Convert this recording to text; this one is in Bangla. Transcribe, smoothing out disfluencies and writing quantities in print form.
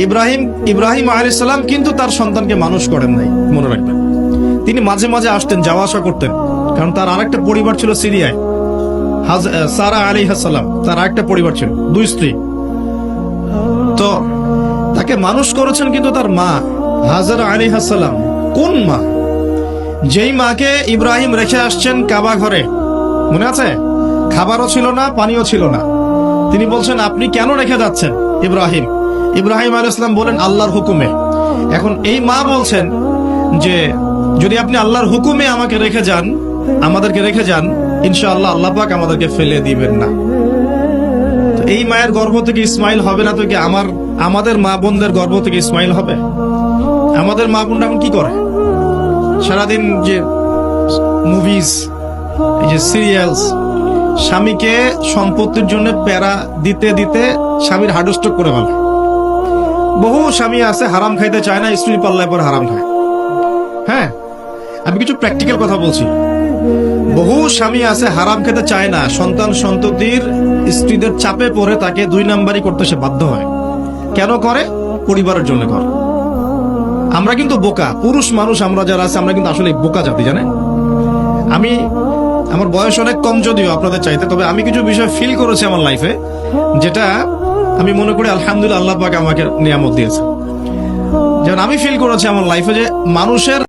ইব্রাহিম আলাইহিস সালাম কিন্তু তার সন্তানকে মানুষ করেন নাই, মনে রাখবেন। তিনি মাঝে মাঝে আসতেন, যাওয়া আসা করতেন, কারণ তার আরেকটা পরিবার ছিল সিরিয়ায়। সারা আলাইহিস সালাম, তার আরেকটা পরিবার ছিল, 2 স্ত্রী। তো তাকে মানুষ করেছেন কিন্তু তার মা হাজারা আলাইহিস সালাম। কোন মা? যেই মাকে ইব্রাহিম রেখে আসছেন কাবা ঘরে, মনে আছে? খাবারও ছিল না, পানিও ছিল না। তিনি বলছেন, আপনি কেন রেখে যাচ্ছেন ইব্রাহিম আলাইহিস সালাম বলেন, আল্লাহর হুকুমে। এখন এই মা বলছেন যে যদি আপনি আল্লাহর হুকুমে আমাকে রেখে যান, আমাদেরকে রেখে যান, ইনশাআল্লাহ আল্লাহ পাক আমাদেরকে ফেলে দিবেন না। তো এই মায়ের গর্ভ থেকে ইসমাইল হবে না তো কি আমাদের মা বোনদের গর্ভ থেকে ইসমাইল হবে? আমাদের মা বোনরা এখন কি করে? সারাদিন যে মুভিজ, এই যে সিরিয়ালস, স্বামীকে সম্পত্তির জন্য প্যারা দিতে দিতে স্বামীর হার্ট স্ট্রোক করে ফেলে। বহু স্বামী আছে হারাম খাইতে চায় না, স্ত্রীর পাল্লায় পর হারাম খায়। হ্যাঁ, আমি কিছু প্র্যাকটিক্যাল কথা বলছি। বহু স্বামী আছে হারাম খেতে চায় না, সন্তান সন্ততির স্ত্রীদের চাপে পড়ে তাকে 2 নাম্বারই করতে সে বাধ্য হয়। কেন করে? পরিবারের জন্য করে। আমরা কিন্তু বোকা পুরুষ মানুষ, আমরা যারা আছে আমরা কিন্তু আসলে বোকা জাতি, জানেন? আমার বয়স অনেক কম যদিও আপনাদের চাইতে, তবে আমি কিছু বিষয় ফিল করেছি আমার লাইফে, যেটা আমি মনে করি আলহামদুলিল্লাহ আল্লাহ পাক আমাকে নিয়ামত দিয়েছে। যেমন আমি ফিল করেছি আমার লাইফে যে মানুষের